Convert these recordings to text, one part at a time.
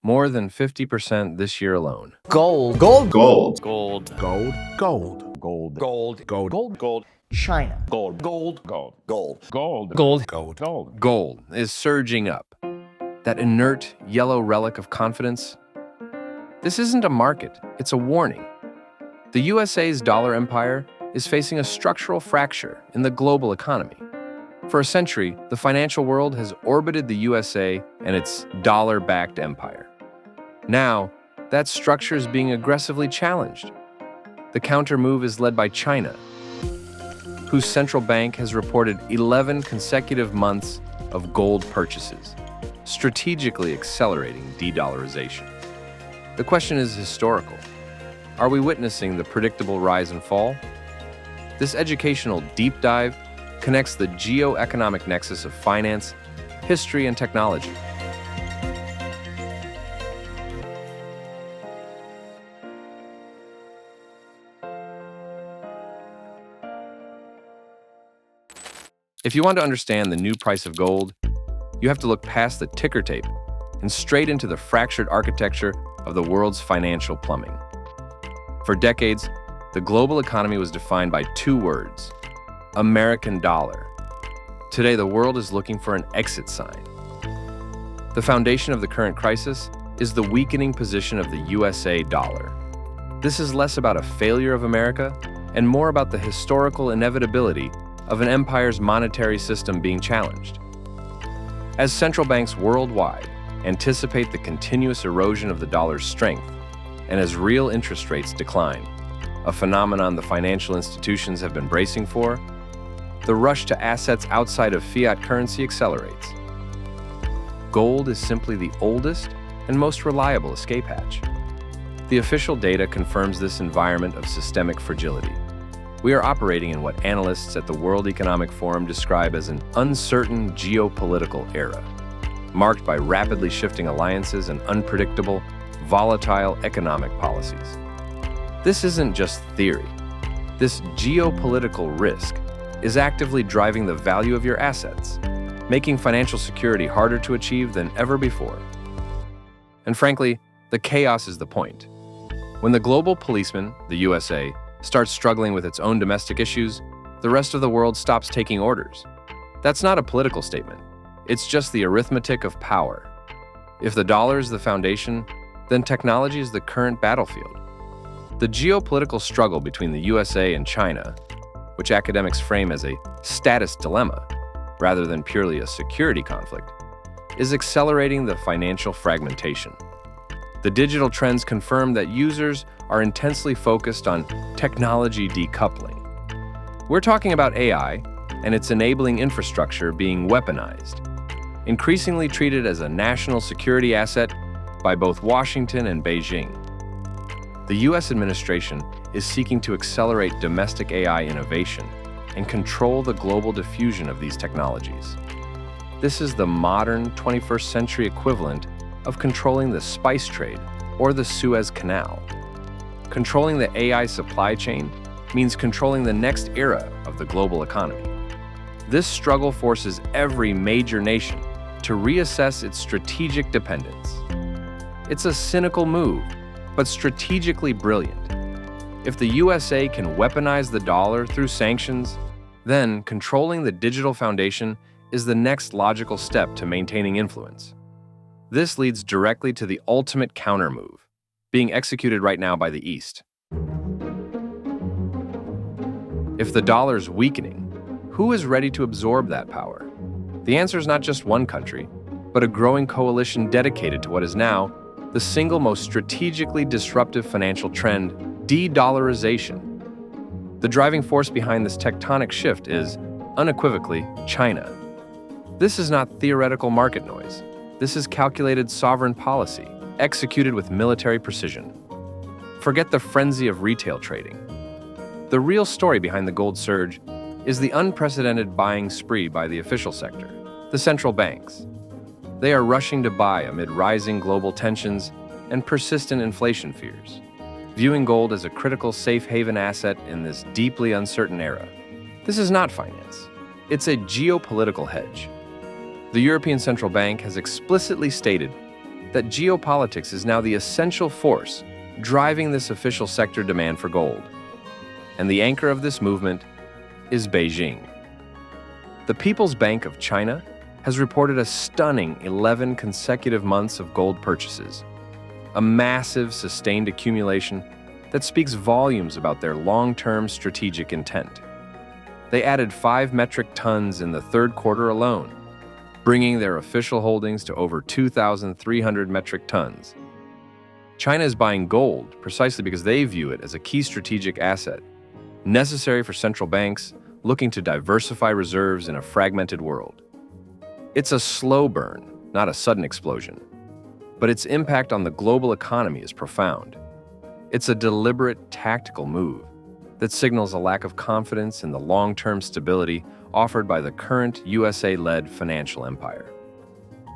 more than 50% this year alone. Gold. Gold. Gold. Gold. Gold. Gold. Gold. Gold. Gold. Gold. Gold. China. Gold. Gold. Gold. Gold. Gold. Gold. Gold. Gold. Gold is surging up. That inert yellow relic of confidence. This isn't a market, it's a warning. The USA's dollar empire is facing a structural fracture in the global economy. For a century, the financial world has orbited the USA and its dollar-backed empire. Now, that structure is being aggressively challenged. The counter-move is led by China, whose central bank has reported 11 consecutive months of gold purchases, strategically accelerating de-dollarization. The question is historical. Are we witnessing the predictable rise and fall? This educational deep dive connects the geo-economic nexus of finance, history, and technology. If you want to understand the new price of gold, you have to look past the ticker tape and straight into the fractured architecture of the world's financial plumbing. For decades, the global economy was defined by two words: American dollar. Today, the world is looking for an exit sign. The foundation of the current crisis is the weakening position of the USA dollar. This is less about a failure of America and more about the historical inevitability of an empire's monetary system being challenged. As central banks worldwide anticipate the continuous erosion of the dollar's strength, and as real interest rates decline, a phenomenon the financial institutions have been bracing for, the rush to assets outside of fiat currency accelerates. Gold is simply the oldest and most reliable escape hatch. The official data confirms this environment of systemic fragility. We are operating in what analysts at the World Economic Forum describe as an uncertain geopolitical era, marked by rapidly shifting alliances and unpredictable, volatile economic policies. This isn't just theory. This geopolitical risk is actively driving the value of your assets, making financial security harder to achieve than ever before. And frankly, the chaos is the point. When the global policeman, the USA, starts struggling with its own domestic issues, the rest of the world stops taking orders. That's not a political statement. It's just the arithmetic of power. If the dollar is the foundation, then technology is the current battlefield. The geopolitical struggle between the USA and China, which academics frame as a status dilemma rather than purely a security conflict, is accelerating the financial fragmentation. The digital trends confirm that users are intensely focused on technology decoupling. We're talking about AI and its enabling infrastructure being weaponized, increasingly treated as a national security asset by both Washington and Beijing. The US administration is seeking to accelerate domestic AI innovation and control the global diffusion of these technologies. This is the modern 21st century equivalent of controlling the spice trade or the Suez Canal. Controlling the AI supply chain means controlling the next era of the global economy. This struggle forces every major nation to reassess its strategic dependence. It's a cynical move, but strategically brilliant. If the USA can weaponize the dollar through sanctions, then controlling the digital foundation is the next logical step to maintaining influence. This leads directly to the ultimate countermove, being executed right now by the East. If the dollar's weakening, who is ready to absorb that power? The answer is not just one country, but a growing coalition dedicated to what is now the single most strategically disruptive financial trend, de-dollarization. The driving force behind this tectonic shift is, unequivocally, China. This is not theoretical market noise. This is calculated sovereign policy, executed with military precision. Forget the frenzy of retail trading. The real story behind the gold surge is the unprecedented buying spree by the official sector, the central banks. They are rushing to buy amid rising global tensions and persistent inflation fears, viewing gold as a critical safe haven asset in this deeply uncertain era. This is not finance. It's a geopolitical hedge. The European Central Bank has explicitly stated that geopolitics is now the essential force driving this official sector demand for gold. And the anchor of this movement is Beijing. The People's Bank of China has reported a stunning 11 consecutive months of gold purchases, a massive sustained accumulation that speaks volumes about their long-term strategic intent. They added 5 metric tons in the third quarter alone, bringing their official holdings to over 2,300 metric tons. China is buying gold precisely because they view it as a key strategic asset, necessary for central banks looking to diversify reserves in a fragmented world. It's a slow burn, not a sudden explosion, but its impact on the global economy is profound. It's a deliberate, tactical move that signals a lack of confidence in the long-term stability offered by the current USA-led financial empire.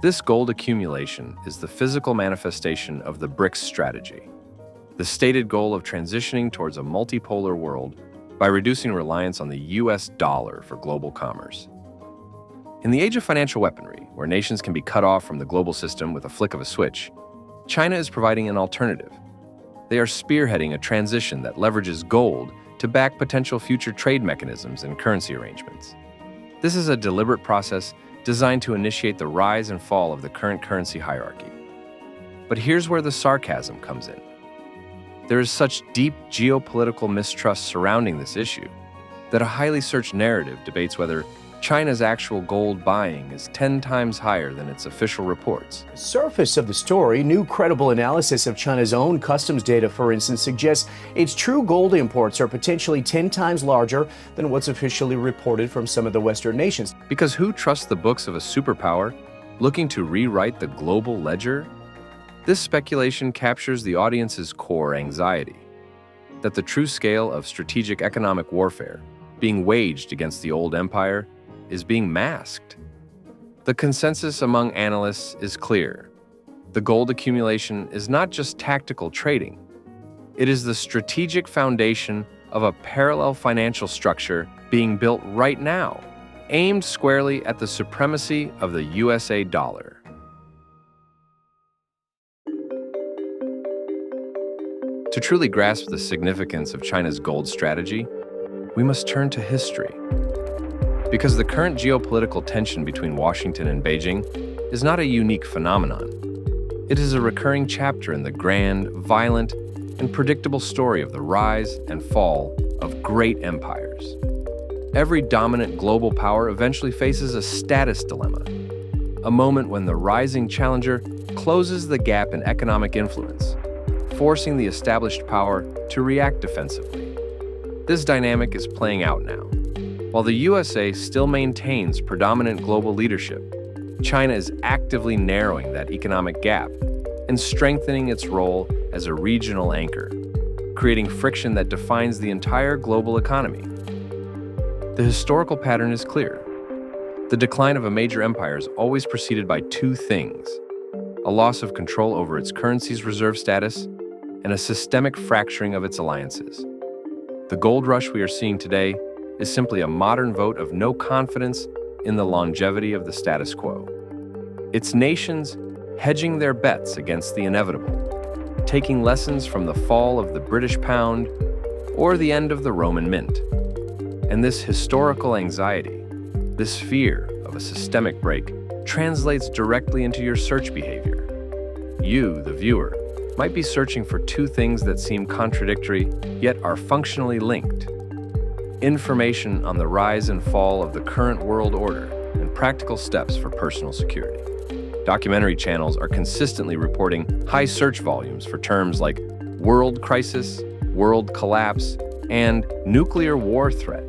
This gold accumulation is the physical manifestation of the BRICS strategy, the stated goal of transitioning towards a multipolar world by reducing reliance on the US dollar for global commerce. In the age of financial weaponry, where nations can be cut off from the global system with a flick of a switch, China is providing an alternative. They are spearheading a transition that leverages gold to back potential future trade mechanisms and currency arrangements. This is a deliberate process designed to initiate the rise and fall of the current currency hierarchy. But here's where the sarcasm comes in. There is such deep geopolitical mistrust surrounding this issue that a highly searched narrative debates whether China's actual gold buying is 10 times higher than its official reports. The surface of the story, new credible analysis of China's own customs data, for instance, suggests its true gold imports are potentially 10 times larger than what's officially reported from some of the Western nations. Because who trusts the books of a superpower looking to rewrite the global ledger? This speculation captures the audience's core anxiety, that the true scale of strategic economic warfare being waged against the old empire is being masked. The consensus among analysts is clear. The gold accumulation is not just tactical trading. It is the strategic foundation of a parallel financial structure being built right now, aimed squarely at the supremacy of the USA dollar. To truly grasp the significance of China's gold strategy, we must turn to history. Because the current geopolitical tension between Washington and Beijing is not a unique phenomenon. It is a recurring chapter in the grand, violent, and predictable story of the rise and fall of great empires. Every dominant global power eventually faces a status dilemma, a moment when the rising challenger closes the gap in economic influence, forcing the established power to react defensively. This dynamic is playing out now. While the USA still maintains predominant global leadership, China is actively narrowing that economic gap and strengthening its role as a regional anchor, creating friction that defines the entire global economy. The historical pattern is clear. The decline of a major empire is always preceded by two things: a loss of control over its currency's reserve status and a systemic fracturing of its alliances. The gold rush we are seeing today is simply a modern vote of no confidence in the longevity of the status quo. It's nations hedging their bets against the inevitable, taking lessons from the fall of the British pound or the end of the Roman mint. And this historical anxiety, this fear of a systemic break, translates directly into your search behavior. You, the viewer, might be searching for two things that seem contradictory, yet are functionally linked: information on the rise and fall of the current world order and practical steps for personal security. Documentary channels are consistently reporting high search volumes for terms like world crisis, world collapse, and nuclear war threat.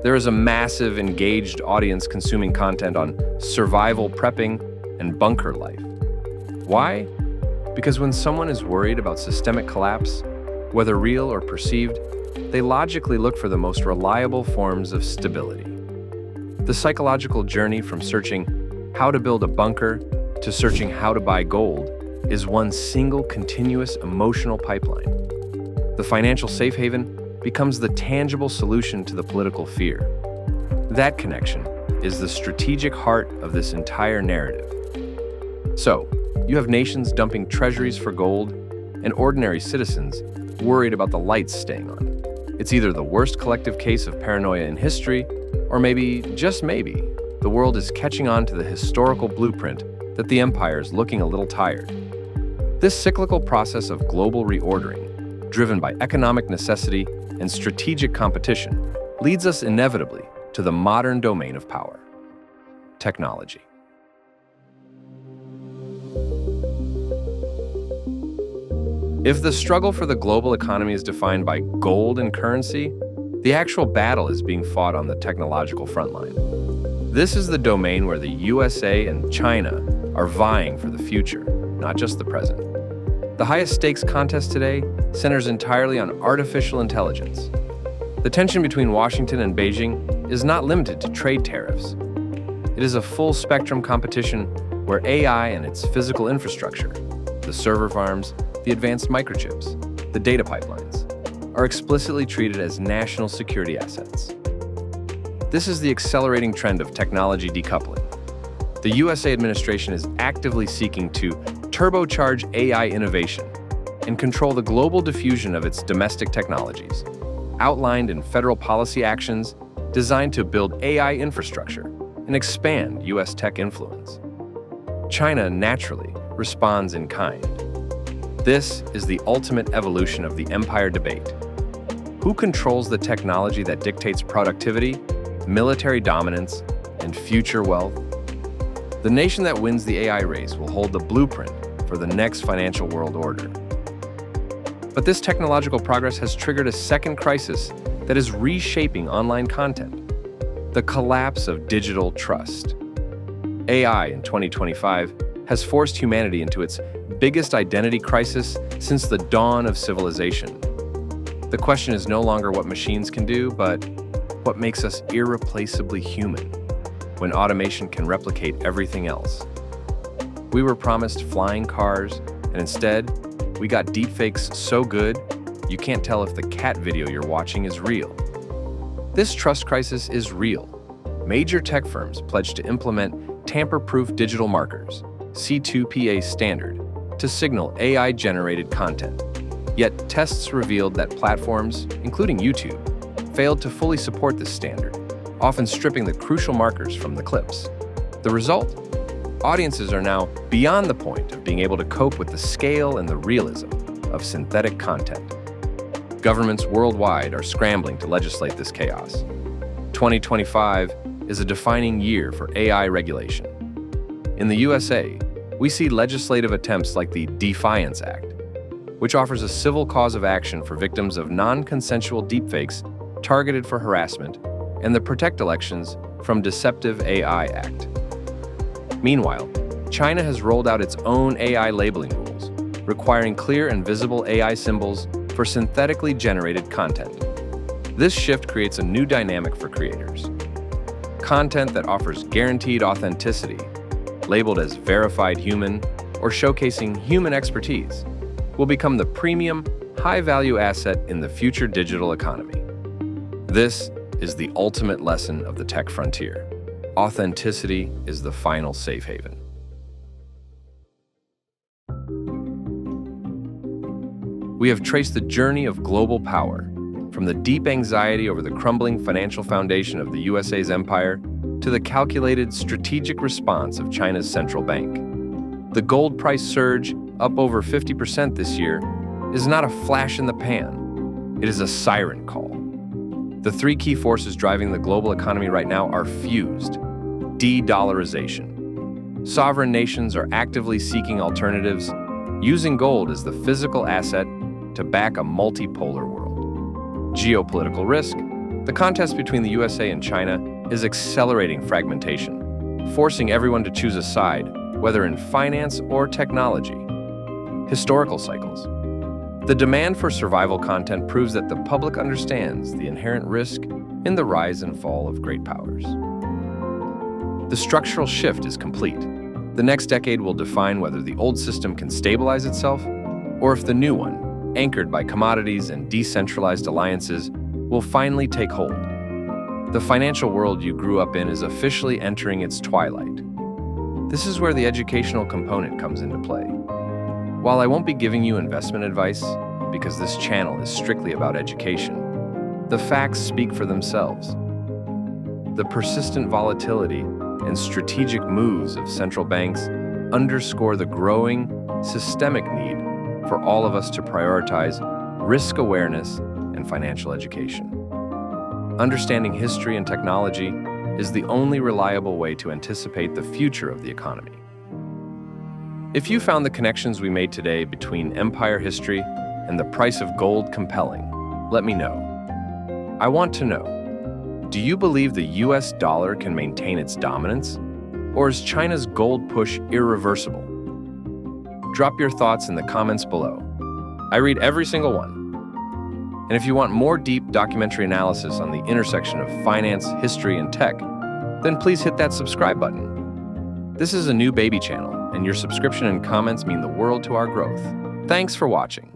There is a massive engaged audience consuming content on survival prepping and bunker life. Why? Because when someone is worried about systemic collapse, whether real or perceived, they logically look for the most reliable forms of stability. The psychological journey from searching how to build a bunker to searching how to buy gold is one single continuous emotional pipeline. The financial safe haven becomes the tangible solution to the political fear. That connection is the strategic heart of this entire narrative. So, You have nations dumping treasuries for gold, and ordinary citizens worried about the lights staying on. It's either the worst collective case of paranoia in history, or maybe, just maybe, the world is catching on to the historical blueprint that the empire is looking a little tired. This cyclical process of global reordering, driven by economic necessity and strategic competition, leads us inevitably to the modern domain of power: technology. If the struggle for the global economy is defined by gold and currency, the actual battle is being fought on the technological frontline. This is the domain where the USA and China are vying for the future, not just the present. The highest stakes contest today centers entirely on artificial intelligence. The tension between Washington and Beijing is not limited to trade tariffs. It is a full-spectrum competition where AI and its physical infrastructure, the server farms, the advanced microchips, the data pipelines, are explicitly treated as national security assets. This is the accelerating trend of technology decoupling. The USA administration is actively seeking to turbocharge AI innovation and control the global diffusion of its domestic technologies, outlined in federal policy actions designed to build AI infrastructure and expand US tech influence. China naturally responds in kind. This is the ultimate evolution of the empire debate. Who controls the technology that dictates productivity, military dominance, and future wealth? The nation that wins the AI race will hold the blueprint for the next financial world order. But this technological progress has triggered a second crisis that is reshaping online content: the collapse of digital trust. AI in 2025 has forced humanity into its biggest identity crisis since the dawn of civilization. The question is no longer what machines can do, but what makes us irreplaceably human when automation can replicate everything else. We were promised flying cars, and instead, we got deepfakes so good, you can't tell if the cat video you're watching is real. This trust crisis is real. Major tech firms pledged to implement tamper-proof digital markers, C2PA standard, to signal AI-generated content. Yet tests revealed that platforms, including YouTube, failed to fully support this standard, often stripping the crucial markers from the clips. The result? Audiences are now beyond the point of being able to cope with the scale and the realism of synthetic content. Governments worldwide are scrambling to legislate this chaos. 2025 is a defining year for AI regulation. In the USA, we see legislative attempts like the Defiance Act, which offers a civil cause of action for victims of non-consensual deepfakes targeted for harassment, and the Protect Elections from Deceptive AI Act. Meanwhile, China has rolled out its own AI labeling rules, requiring clear and visible AI symbols for synthetically generated content. This shift creates a new dynamic for creators. Content that offers guaranteed authenticity, labeled as verified human or showcasing human expertise, will become the premium, high-value asset in the future digital economy. This is the ultimate lesson of the tech frontier. Authenticity is the final safe haven. We have traced the journey of global power, from the deep anxiety over the crumbling financial foundation of the USA's empire to the calculated strategic response of China's central bank. The gold price surge, up over 50% this year, is not a flash in the pan. It is a siren call. The three key forces driving the global economy right now are fused. De-dollarization. Sovereign nations are actively seeking alternatives, using gold as the physical asset to back a multipolar world. Geopolitical risk. The contest between the USA and China is accelerating fragmentation, forcing everyone to choose a side, whether in finance or technology. Historical cycles. The demand for survival content proves that the public understands the inherent risk in the rise and fall of great powers. The structural shift is complete. The next decade will define whether the old system can stabilize itself, or if the new one, anchored by commodities and decentralized alliances, will finally take hold. The financial world you grew up in is officially entering its twilight. This is where the educational component comes into play. While I won't be giving you investment advice, because this channel is strictly about education, the facts speak for themselves. The persistent volatility and strategic moves of central banks underscore the growing, systemic need for all of us to prioritize risk awareness and financial education. Understanding history and technology is the only reliable way to anticipate the future of the economy. If you found the connections we made today between empire history and the price of gold compelling, let me know. I want to know, do you believe the US dollar can maintain its dominance? Or is China's gold push irreversible? Drop your thoughts in the comments below. I read every single one. And if you want more deep documentary analysis on the intersection of finance, history, and tech, then please hit that subscribe button. This is a new baby channel, and your subscription and comments mean the world to our growth. Thanks for watching.